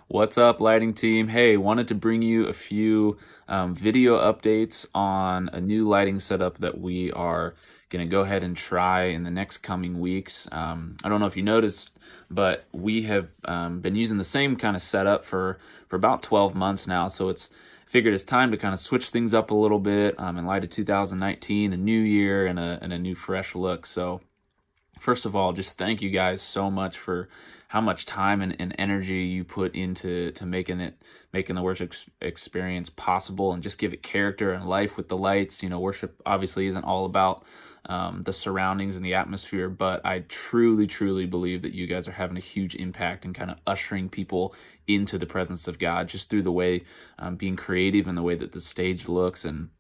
What's up, lighting team? Hey, wanted to bring you a few video updates on a new lighting setup that we are going to go ahead and try in the next coming weeks. I don't know if you noticed, but we have been using the same kind of setup for about 12 months now, so figured it's time to kind of switch things up a little bit in light of 2019, the new year, and a new fresh look. So first of all, just thank you guys so much for how much time and energy you put into making the worship experience possible, and just give it character and life with the lights. You know, worship obviously isn't all about the surroundings and the atmosphere, but I truly believe that you guys are having a huge impact and kind of ushering people into the presence of God just through the way being creative and the way that the stage looks. And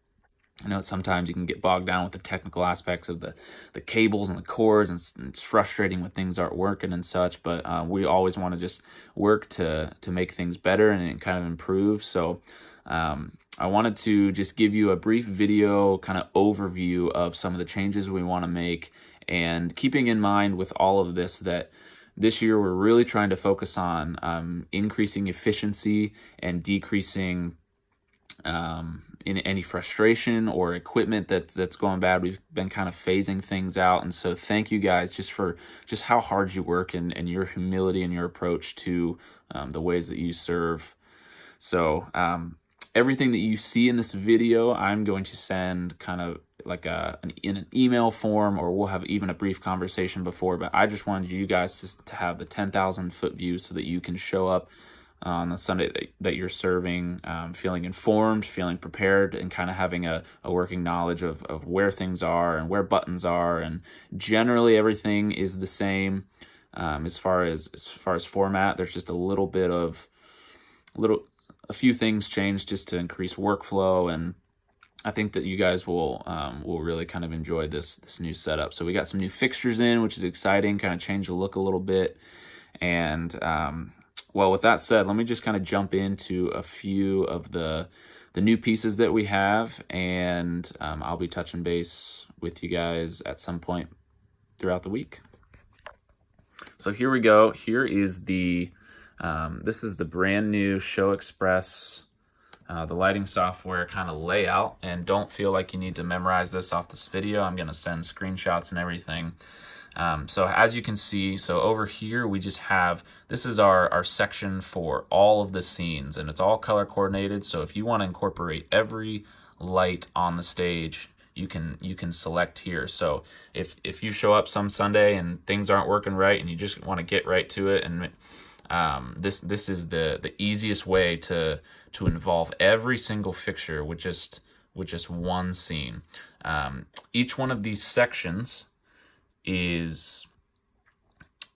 I know sometimes you can get bogged down with the technical aspects of the cables and the cords, and it's frustrating when things aren't working and such, but we always want to just work to make things better and kind of improve. So I wanted to just give you a brief video kind of overview of some of the changes we want to make, and keeping in mind with all of this that this year we're really trying to focus on increasing efficiency and decreasing in any frustration or equipment that's going bad. We've been kind of phasing things out, and so thank you guys just for how hard you work and your humility and your approach to the ways that you serve. So everything that you see in this video, I'm going to send kind of like in an email form, or we'll have even a brief conversation before, but I just wanted you guys to have the 10,000 foot view so that you can show up on the Sunday that you're serving, feeling informed, feeling prepared, and kind of having a working knowledge of where things are and where buttons are. And generally everything is the same as far as format. There's just a few things changed just to increase workflow, and I think that you guys will really kind of enjoy this new setup. So we got some new fixtures in, which is exciting, kind of change the look a little bit. And well, with that said, let me just kind of jump into a few of the new pieces that we have, and I'll be touching base with you guys at some point throughout the week. So here we go. Here is this is the brand new Show Express, the lighting software kind of layout, and don't feel like you need to memorize this off this video. I'm going to send screenshots and everything. So as you can see, so over here we just have, this is our section for all of the scenes, and it's all color coordinated. So if you want to incorporate every light on the stage, you can select here. So if you show up some Sunday and things aren't working right and you just want to get right to it, and this is the easiest way to involve every single fixture with just one scene. Each one of these sections is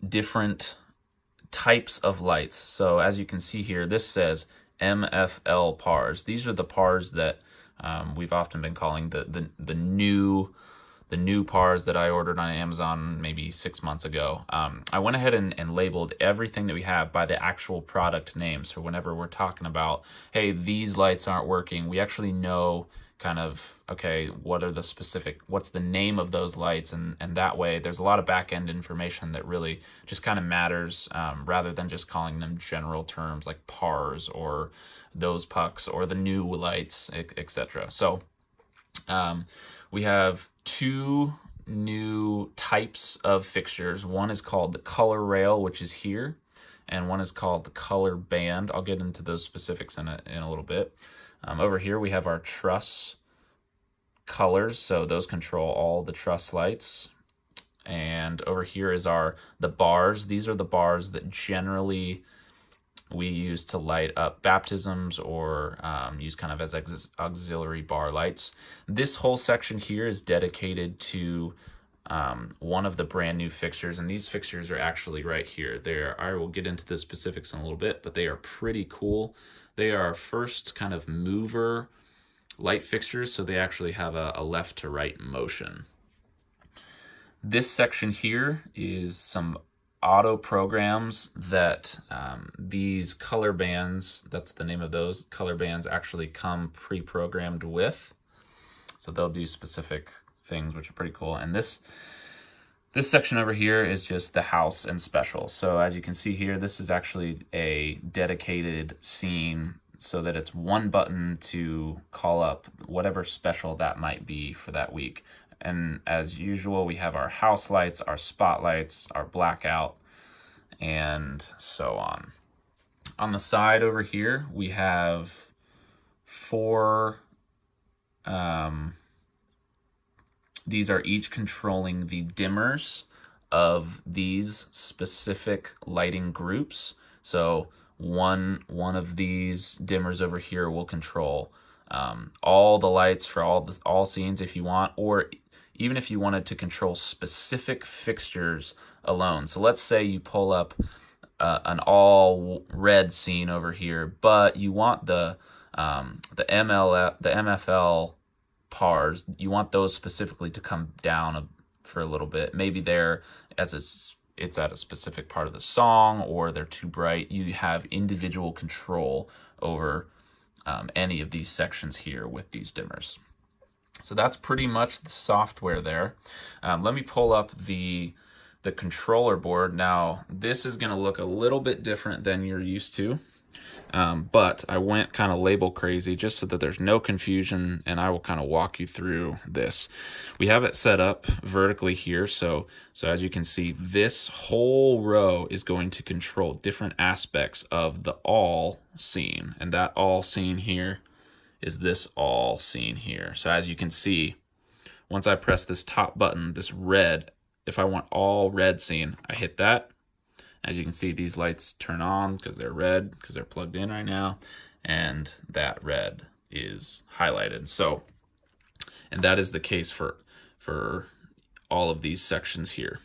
different types of lights. So as you can see here, this says MFL pars. These are the pars that we've often been calling the new pars that I ordered on Amazon maybe 6 months ago. I went ahead and labeled everything that we have by the actual product name. So whenever we're talking about, hey, these lights aren't working, we actually know kind of, okay, what's the name of those lights, and that way there's a lot of back-end information that really just kind of matters, rather than just calling them general terms like pars or those pucks or the new lights, etc. So we have two new types of fixtures. One is called the color rail, which is here, and one is called the color band. I'll get into those specifics in a little bit. Over here we have our truss colors, so those control all the truss lights. And over here is the bars. These are the bars that generally we use to light up baptisms, or use kind of as auxiliary bar lights. This whole section here is dedicated to one of the brand new fixtures, and these fixtures are actually right here. I will get into the specifics in a little bit, but they are pretty cool. They are our first kind of mover light fixtures, so they actually have a left to right motion. This section here is some auto programs that these color bands, that's the name of those color bands, actually come pre-programmed with. So they'll do specific things, which are pretty cool. And this This section over here is just the house and special. So as you can see here, this is actually a dedicated scene so that it's one button to call up whatever special that might be for that week. And as usual, we have our house lights, our spotlights, our blackout, and so on. On the side over here, we have four, these are each controlling the dimmers of these specific lighting groups. So one of these dimmers over here will control all the lights for all scenes if you want, or even if you wanted to control specific fixtures alone. So let's say you pull up an all red scene over here, but you want the MFL pars, you want those specifically to come down for a little bit. Maybe they're it's at a specific part of the song, or they're too bright. You have individual control over any of these sections here with these dimmers. So that's pretty much the software there. Let me pull up the controller board. Now, this is going to look a little bit different than you're used to. But I went kind of label crazy just so that there's no confusion, and I will kind of walk you through this. We have it set up vertically here, so as you can see, this whole row is going to control different aspects of the all scene, and that all scene here is this all scene here. So as you can see, once I press this top button, this red, if I want all red scene, I hit that. As you can see, these lights turn on because they're red, because they're plugged in right now, and that red is highlighted. So, and that is the case for all of these sections here.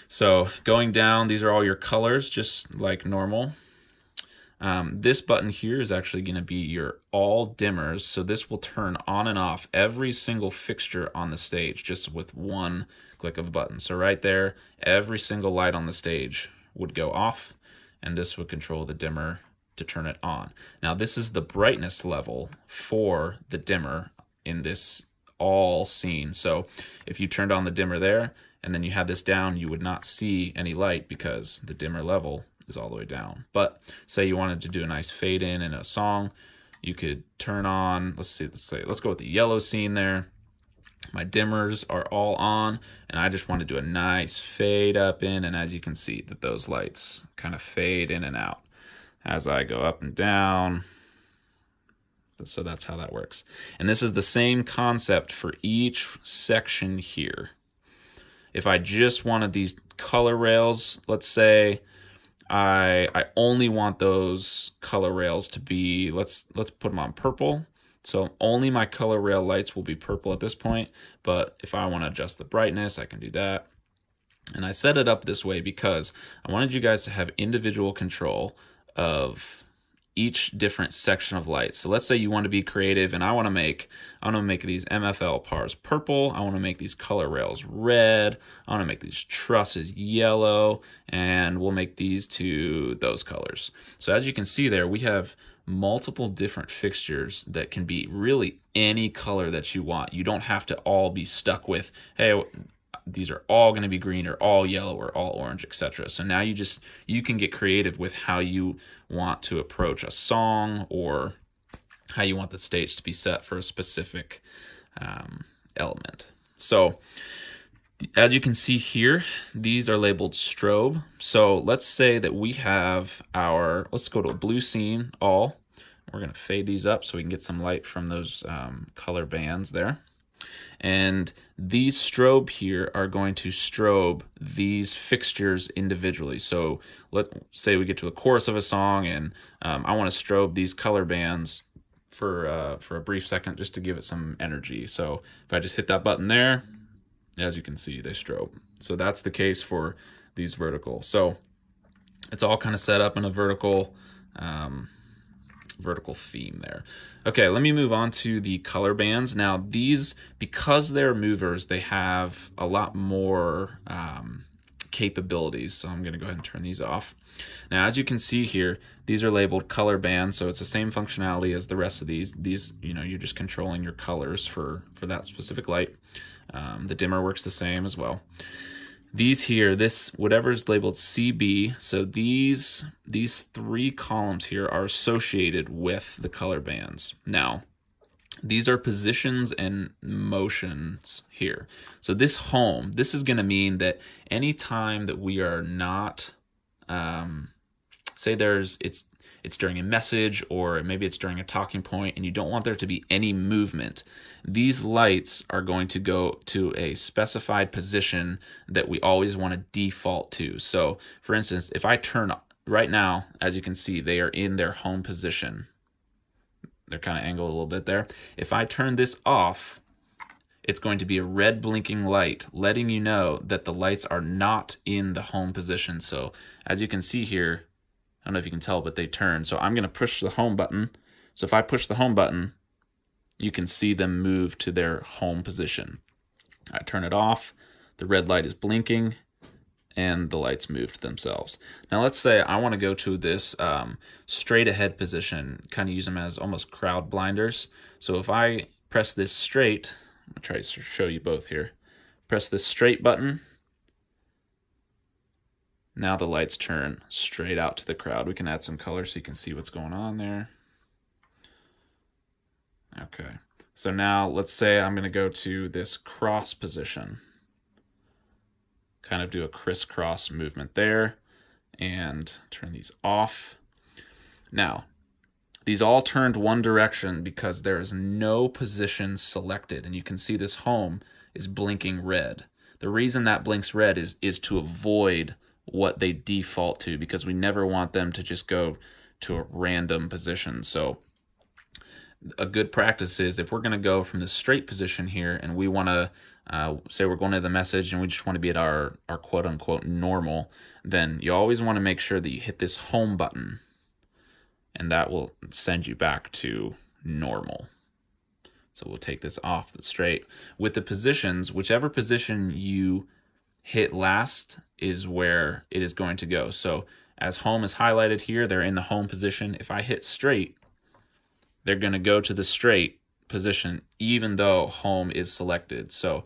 So going down, these are all your colors, just like normal. This button here is actually going to be your all dimmers. So this will turn on and off every single fixture on the stage just with one click of a button. So right there, every single light on the stage would go off, and this would control the dimmer to turn it on. Now this is the brightness level for the dimmer in this all scene. So if you turned on the dimmer there and then you had this down, you would not see any light because the dimmer level is all the way down. But say you wanted to do a nice fade in a song, you could turn on, let's go with the yellow scene there. My dimmers are all on, and I just want to do a nice fade up in, and as you can see that those lights kind of fade in and out as I go up and down. So that's how that works. And this is the same concept for each section here. If I just wanted these color rails, let's say I only want those color rails to be, let's put them on purple. So only my color rail lights will be purple at this point, but if I want to adjust the brightness, I can do that. And I set it up this way because I wanted you guys to have individual control of each different section of lights. So let's say you want to be creative, and I want to make these MFL pars purple. I want to make these color rails red. I want to make these trusses yellow, and we'll make these to those colors. So as you can see there, we have multiple different fixtures that can be really any color that you want. You don't have to all be stuck with, hey, these are all going to be green or all yellow or all orange, etc. So now you can get creative with how you want to approach a song or how you want the stage to be set for a specific element. So as you can see here, these are labeled strobe. So let's say that we have let's go to a blue scene all. We're going to fade these up so we can get some light from those color bands there. And these strobe here are going to strobe these fixtures individually. So let's say we get to a chorus of a song, and I want to strobe these color bands for a brief second just to give it some energy. So if I just hit that button there, as you can see, they strobe. So that's the case for these vertical. So it's all kind of set up in a vertical theme there. Okay, let me move on to the color bands. Now these, because they're movers, they have a lot more capabilities. So I'm going to go ahead and turn these off. Now as you can see here, these are labeled color bands, so it's the same functionality as the rest of these. These, you're just controlling your colors for that specific light. The dimmer works the same as well. These here, this whatever is labeled CB, so these 3 columns here are associated with the color bands. Now, these are positions and motions here. So this home, this is going to mean that anytime that we are not, say it's during a message, or maybe it's during a talking point and you don't want there to be any movement, these lights are going to go to a specified position that we always want to default to. So for instance, if I turn right now, as you can see, they are in their home position. They're kind of angled a little bit there. If I turn this off, it's going to be a red blinking light letting you know that the lights are not in the home position. So as you can see here, I don't know if you can tell, but they turn. So I'm going to push the home button. So if I push the home button, you can see them move to their home position. I turn it off, the red light is blinking, and the lights moved themselves. Now let's say I want to go to this straight ahead position, kind of use them as almost crowd blinders. So if I press this straight, I'm going to try to show you both here. Press this straight button. Now the lights turn straight out to the crowd. We can add some color so you can see what's going on there. Okay, so now let's say I'm going to go to this cross position. Kind of do a crisscross movement there and turn these off. Now, these all turned one direction because there is no position selected, and you can see this home is blinking red. The reason that blinks red is to avoid what they default to, because we never want them to just go to a random position. So a good practice is, if we're going to go from the straight position here and we want to say we're going to the message and we just want to be at our quote unquote normal, then you always want to make sure that you hit this home button, and that will send you back to normal. So we'll take this off the straight. With the positions, whichever position you hit last is where it is going to go. So as home is highlighted here, they're in the home position. If I hit straight, they're going to go to the straight position even though home is selected. So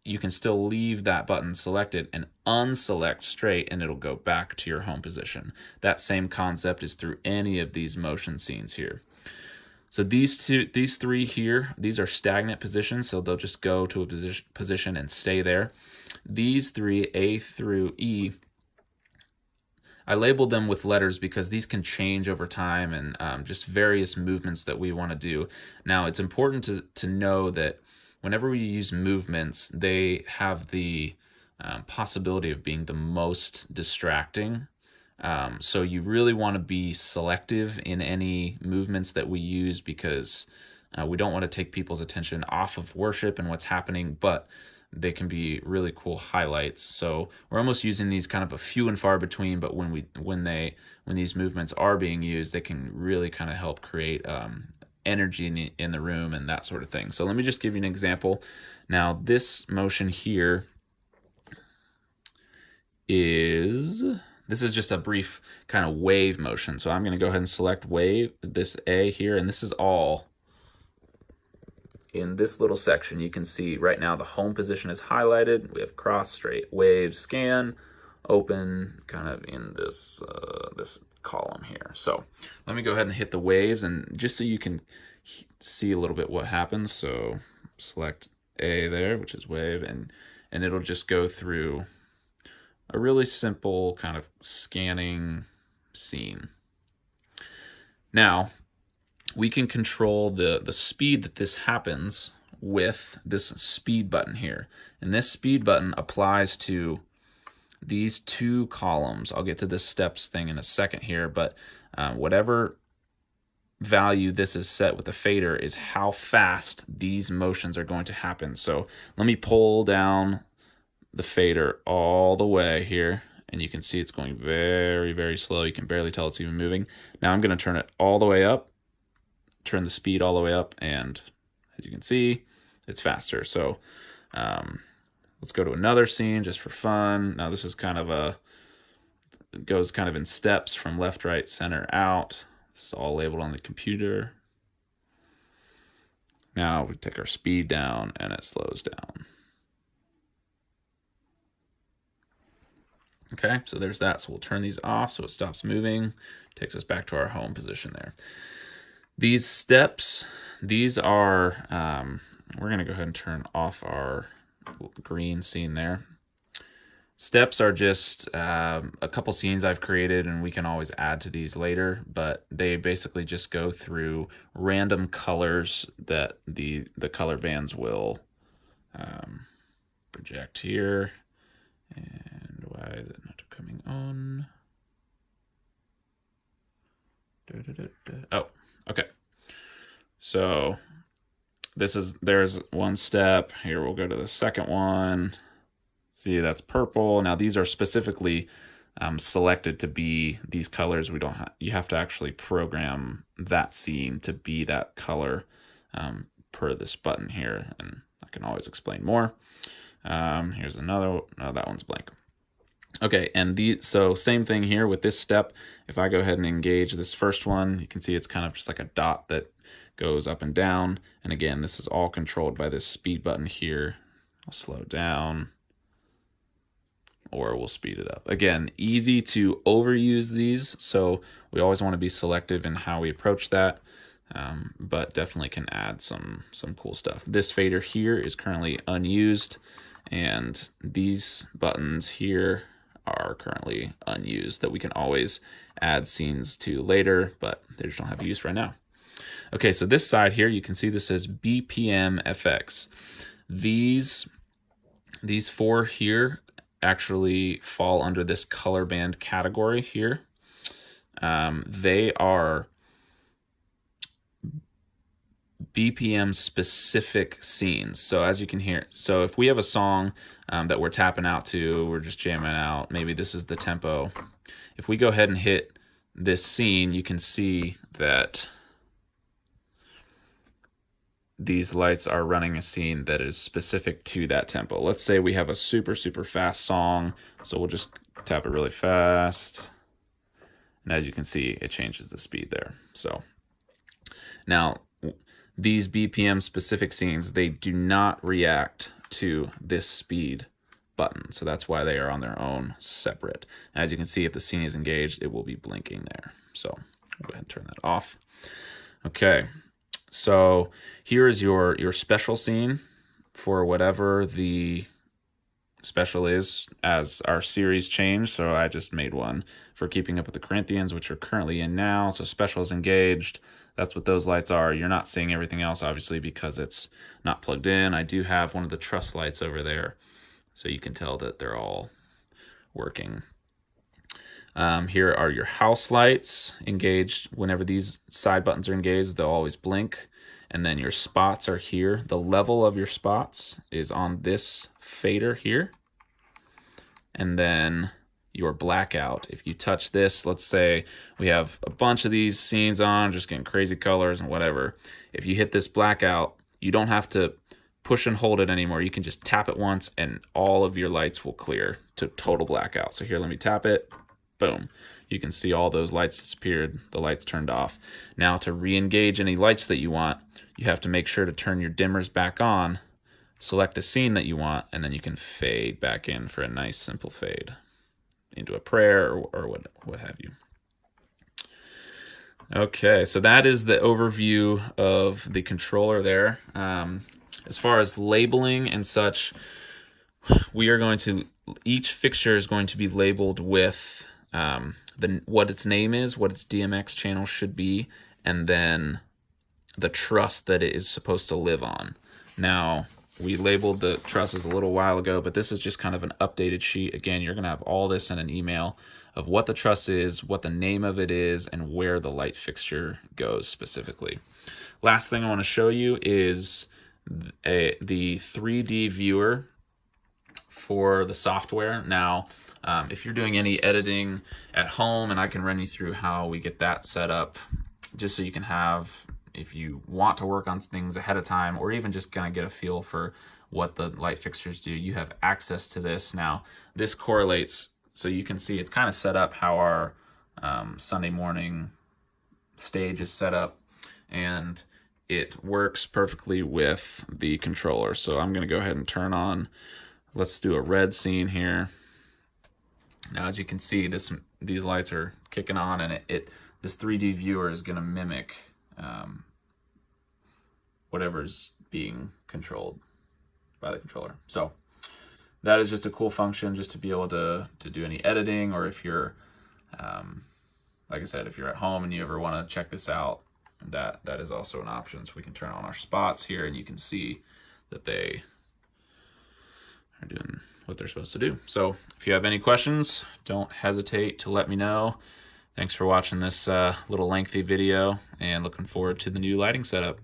you can still leave that button selected and unselect straight, and it'll go back to your home position. That same concept is through any of these motion scenes here. So these 3 here, these are stagnant positions, so they'll just go to a position and stay there. These 3, A through E, I labeled them with letters because these can change over time, and just various movements that we want to do. Now, it's important to know that whenever we use movements, they have the possibility of being the most distracting. So you really want to be selective in any movements that we use, because we don't want to take people's attention off of worship and what's happening, but they can be really cool highlights. So we're almost using these kind of a few and far between, but when these movements are being used, they can really kind of help create energy in the room and that sort of thing. So let me just give you an example. Now this motion here this is just a brief kind of wave motion. So I'm going to go ahead and select wave, this A here, and this is all in this little section. You can see right now the home position is highlighted. We have cross, straight, wave, scan, open, kind of in this this column here. So let me go ahead and hit the waves, and just so you can see a little bit what happens. So select A there, which is wave, and it'll just go through a really simple kind of scanning scene. Now, we can control the speed that this happens with this speed button here. And this speed button applies to these 2 columns. I'll get to this steps thing in a second here, but whatever value this is set with the fader is how fast these motions are going to happen. So let me pull down the fader all the way here, and you can see it's going very, very slow. You can barely tell it's even moving. Now I'm going to turn it all the way up, turn the speed all the way up, and as you can see, it's faster. So let's go to another scene just for fun. Now this is kind of it goes kind of in steps from left, right, center, out. This is all labeled on the computer. Now we take our speed down and it slows down. Okay, so there's that. So we'll turn these off so it stops moving, takes us back to our home position there. These steps, these are, we're gonna go ahead and turn off our green scene there. Steps are just a couple scenes I've created, and we can always add to these later, but they basically just go through random colors that the color bands will project here. And why is it not coming on? Oh, okay. So there's one step. Here we'll go to the second one. See, that's purple. Now these are specifically selected to be these colors. We don't you have to actually program that scene to be that color per this button here, and I can always explain more. Here's another. No, that one's blank. Okay, and so same thing here with this step. If I go ahead and engage this first one, you can see it's kind of just like a dot that goes up and down. And again, this is all controlled by this speed button here. I'll slow down, or we'll speed it up. Again, easy to overuse these, so we always want to be selective in how we approach that, but definitely can add some cool stuff. This fader here is currently unused, and these buttons here are currently unused that we can always add scenes to later, but they just don't have use right now. Okay, so this side here, you can see this says BPM FX. These four here actually fall under this color band category here. They are BPM specific scenes. So as you can hear, so if we have a song that we're tapping out to, we're just jamming out, maybe this is the tempo. If we go ahead and hit this scene, you can see that these lights are running a scene that is specific to that tempo. Let's say we have a super fast song, so we'll just tap it really fast. And as you can see, it changes the speed there. So now these BPM specific scenes, they do not react to this speed button. So that's why they are on their own separate. As you can see, if the scene is engaged, it will be blinking there. So I'll go ahead and turn that off. Okay. So here is your special scene for whatever the special is as our series change. So I just made one for Keeping Up with the Corinthians, which we're currently in now. So special is engaged. That's what those lights are. You're not seeing everything else, obviously, because it's not plugged in. I do have one of the truss lights over there, so you can tell that they're all working. Here are your house lights engaged. Whenever these side buttons are engaged, they'll always blink. And then your spots are here. The level of your spots is on this fader here. And then your blackout. If you touch this, let's say we have a bunch of these scenes on, just getting crazy colors and whatever. If you hit this blackout, you don't have to push and hold it anymore. You can just tap it once and all of your lights will clear to total blackout. So here, let me tap it. Boom. You can see all those lights disappeared. The lights turned off. Now to re-engage any lights that you want, you have to make sure to turn your dimmers back on, select a scene that you want, and then you can fade back in for a nice simple fade into a prayer or what have you. Okay, so that is the overview of the controller there. As far as labeling and such, we are going to, each fixture is going to be labeled with what its name is, what its DMX channel should be, and then the truss that it is supposed to live on. Now, we labeled the trusses a little while ago, but this is just kind of an updated sheet. Again, you're going to have all this in an email of what the truss is, what the name of it is, and where the light fixture goes specifically. Last thing I want to show you is the 3D viewer for the software. Now, if you're doing any editing at home, and I can run you through how we get that set up, just so you can have, if you want to work on things ahead of time, or even just kind of get a feel for what the light fixtures do, you have access to this. Now, this correlates, so you can see it's kind of set up how our Sunday morning stage is set up, and it works perfectly with the controller. So I'm going to go ahead and turn on, let's do a red scene here. Now, as you can see, these lights are kicking on, and this 3D viewer is going to mimic whatever's being controlled by the controller. So that is just a cool function, just to be able to do any editing, or if you're, like I said, if you're at home and you ever want to check this out, that is also an option. So we can turn on our spots here, and you can see that they are doing what they're supposed to do. So if you have any questions, don't hesitate to let me know. Thanks for watching this little lengthy video, and looking forward to the new lighting setup.